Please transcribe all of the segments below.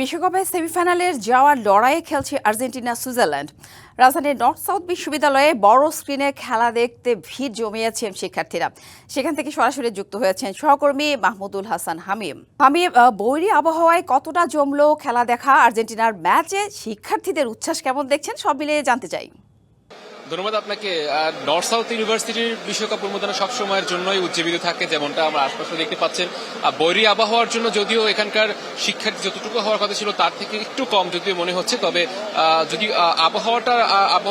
বিশ্বকাপের সেমিফাইনালের যাওয়ার লড়াইয়ে খেলছে আর্জেন্টিনা সুইজারল্যান্ড। রাজধানীর নর্থ সাউথ বিশ্ববিদ্যালয়ে বড় স্ক্রিনে খেলা দেখতে ভিড় জমিয়েছেন শিক্ষার্থীরা। সেখান থেকে সরাসরি যুক্ত হয়েছেন সহকর্মী মাহমুদুল হাসান হামিম। বৈরী আবহাওয়ায় কতটা জমলো খেলা দেখা, আর্জেন্টিনার ম্যাচে শিক্ষার্থীদের উচ্ছ্বাস কেমন দেখছেন, সব মিলিয়ে জানতে চাই। ধন্যবাদ আপনাকে। নর্থ সাউথ ইউনিভার্সিটির বিশ্বকাপ উন্মোদনা সবসময়ের জন্যই উজ্জীবিত থাকে, যেমনটা আমরা আশপাশে দেখতে পাচ্ছেন। বৈরী আবহাওয়ার জন্য যদিও এখানকার শিক্ষার্থী যতটুকু হওয়ার কথা ছিল তার থেকে একটু কম যদিও মনে হচ্ছে, তবে যদি আবহাওয়া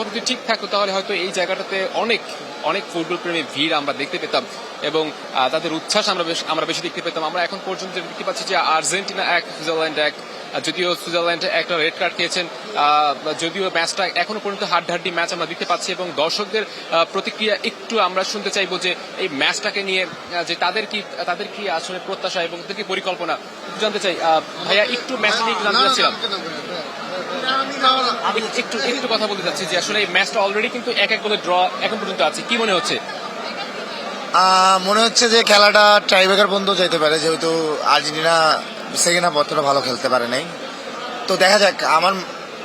যদি ঠিক থাকতো তাহলে হয়তো এই জায়গাটাতে অনেক অনেক ফুটবল প্রেমী ভিড় আমরা দেখতে পেতাম এবং তাদের উচ্ছ্বাস আমরা বেশি দেখতে পেতাম। আমরা এখন পর্যন্ত দেখতে পাচ্ছি যে আর্জেন্টিনা 1 সুইজারল্যান্ড 1। যদিও সুইজারল্যান্ড একটা রেড কার্ড খেয়েছেন, যদিও ম্যাচটা এখনো পর্যন্ত হাড্ডাহাড্ডি ম্যাচ আমরা দেখতে পাচ্ছি এবং দর্শকদের প্রতিক্রিয়া একটু আমরা শুনতে চাইবো যে এই ম্যাচটাকে নিয়ে যে তাদের কি আসলে প্রত্যাশা এবং তাদের কি পরিকল্পনা জানতে চাই। ভাইয়া, একটু ম্যাচ নিয়ে জানতে চাচ্ছিলাম, একটু কথা বলতে চাচ্ছি যে আসলে এই ম্যাচটা অলরেডি কিন্তু 1-1 গোলে ড্র এখন পর্যন্ত আছে, কি মনে হচ্ছে? মনে হচ্ছে যে খেলাটা টাইব্রেকার পর্যন্ত যেতে পারে, যেহেতু আর্জেন্টিনা সেকেন্ড হাফ অতটা ভালো খেলতে পারে নাই। তো দেখা যাক,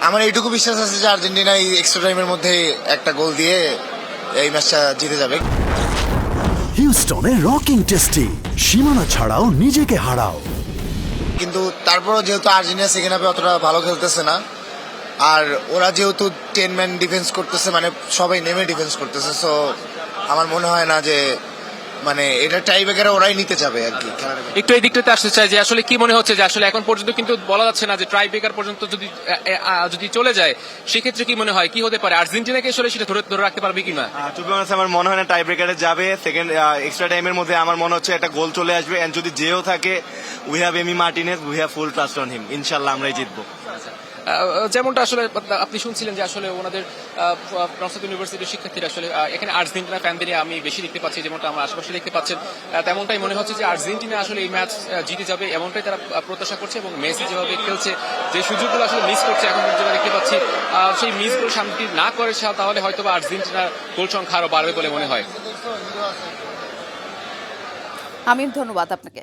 আমার এইটুকু বিশ্বাস আছে যে আর্জেন্টিনা এই এক্সট্রা টাইমের মধ্যে একটা গোল দিয়ে এই ম্যাচটা জিতে যাবে। হিউস্টনে রকিং টেস্টি, সীমানা ছাড়াও নিজেকে হারাও। কিন্তু তারপরও যেহেতু আর্জেন্টিনা সেকেন্ড হাফে অতটা ভালো খেলতেছে না, আর ওরা যেহেতু 10 ম্যান ডিফেন্স করতেছে, মানে সবাই নেমে ডিফেন্স করতেছে, সো আমার মনে হয় না যে মানে এটা টাই ব্রেকারে ওরাই নিতে যাবে আর কি। একটু এই দিকটাতে আসতে চাই যে আসলে কি মনে হচ্ছে যে আসলে এখন পর্যন্ত কিন্তু বলা যাচ্ছে না যে ট্রাই ব্রেকার পর্যন্ত যদি চলে যায় সেক্ষেত্রে কি মনে হয় কি হতে পারে? আর্জেন্টিনাকে আসলে সেটা ধরে রাখতে পারবে কিনা? টু বি অনেস্ট আমার মনে হয় না টাই ব্রেকারে যাবে। সেকেন্ড এক্সট্রা টাইমের মধ্যে আমার মনে হচ্ছে একটা গোল চলে আসবে, এন্ড যদি যেও থাকে we have Emi Martinez, we have full trust on him. ইনশাআল্লাহ আমরাই জিতবো। যেমনটা আসলে আপনি শুনছিলেন যে আসলে ওনাদের নর্থ সাউথ ইউনিভার্সিটির শিক্ষার্থীরা আসলে এখানে আর্জেন্টিনা ফ্যানদের আমি বেশি দেখতে পাচ্ছি, যেমনটা আমরা আশেপাশে দেখতে পাচ্ছেন তেমনটাই মনে হচ্ছে যে আর্জেন্টিনা আসলে এই ম্যাচ জিতে যাবে, এমনটাই তারা প্রত্যাশা করছে এবং মেসি যেভাবে খেলছে, যে সুযোগগুলো আসলে মিস করছে এখন পর্যন্ত দেখতে পাচ্ছি, সেই মিসগুলো সামনে না করে তাহলে হয়তো বা আর্জেন্টিনার গোল সংখ্যা আরো বাড়বে বলে মনে হয়। হামিম, ধন্যবাদ আপনাকে।